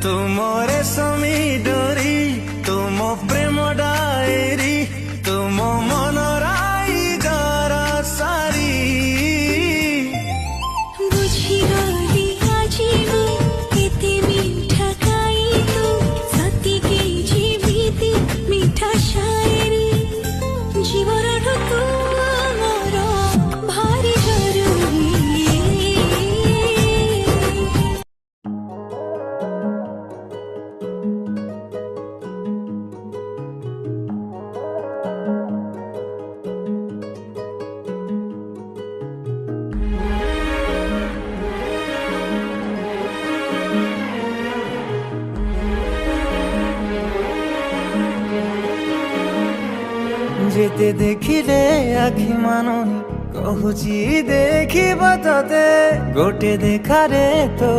तुमरे समी डोरी तुम प्रेम डायरी तुम मनराई गारा सारी बुझी गली आजी एते मीठा खाई तो सती के जीविती मीठा शायरी जीवन ऋतु मोर भारी जरूरी जेते देखिले आखि मानुनी कहुची देखिब तते गोटे देखारे तो